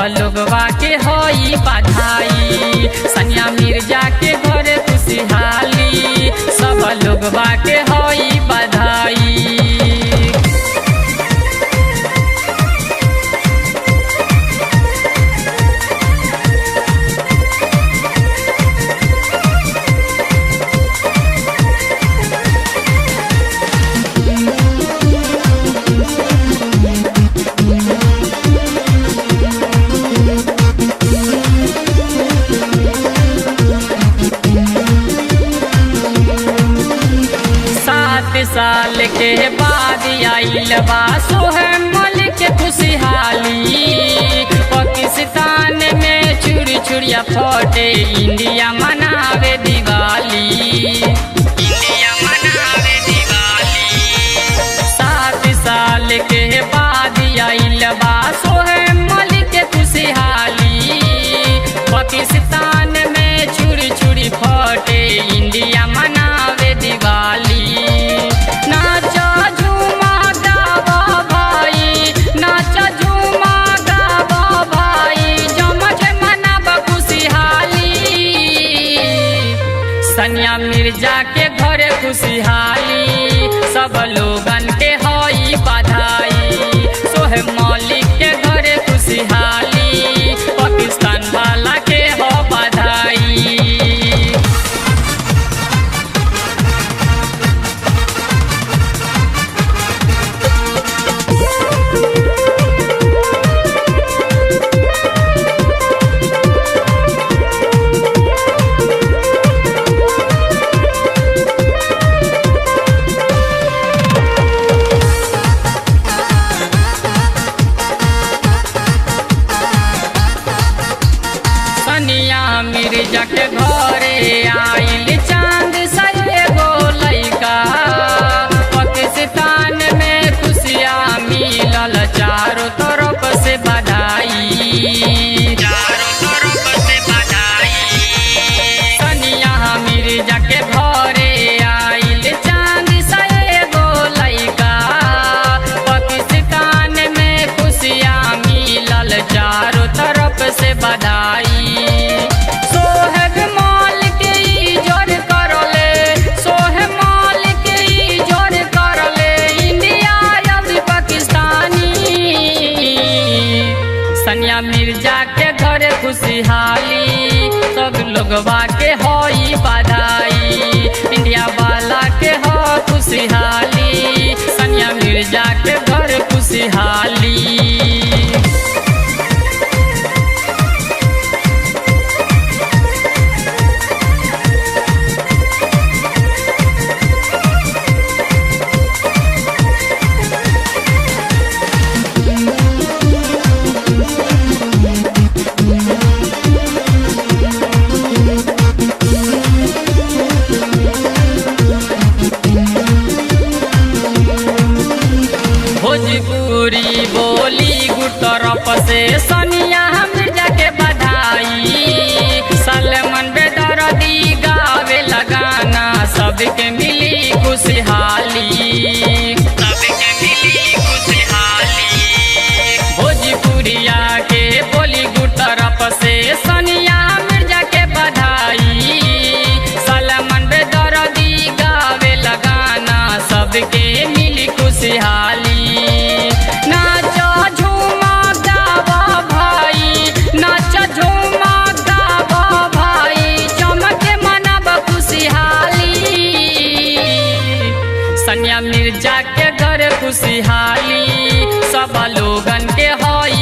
लोगवा के होई बधाई। सनिया मिर्जा के घरे खुशहाली, सब लोगवा के होई बधाई। साल के बाद आइल बा सोहेब मलिक के खुशहाली। पाकिस्तान में चूड़ी चूड़िया फटे, इंडिया मनावे दिवाली। इंडिया मनावे दिवाली। 7 साल के बाद आइल बा सोहेब मलिक के खुशहाली। पाकिस्तान में चूड़ी चूड़ी फटे, इंडिया मनावे दिवाली। सनिया मिर्जा के घरे खुशहाली, सब लोगन के होई बधाई। सोहेब मलिक के घरे खुशहाली, पाकिस्तान वाला के हो बधाई। सनिया मिर्जा के घरे आइल चांद सा एगो लइका। पाकिस्तान में खुशियाँ मिलल, चारों तरफ से बधाई। चारों तरफ से बधाई। सनिया मिर्जा के घरे आइल चांद सा एगो लइका। पाकिस्तान में खुशियाँ मिलल, चारों तरफ से बधाई। सनिया मिर्जा के घरे खुशहाली, सब लोगवा के होई बधाई। इंडिया वाला के हो खुशहाली, सनिया मिर्जा के घरे खुशहाली। भोजपुरी बोली गुटरप से सनिया मिर्जा के बधाई। सलमान बेदर्दी गावे लगाना, सबके मिली खुशहाली। सबके मिली खुशहाली। भोजपुरिया के बोली गुटरप से सनिया मिर्जा के बधाई। सलमान बेदर्दी गावे लगाना, सबके मिली खुशहाली। सनिया मिर्जा के घर खुशहाली, सब लोगन के होई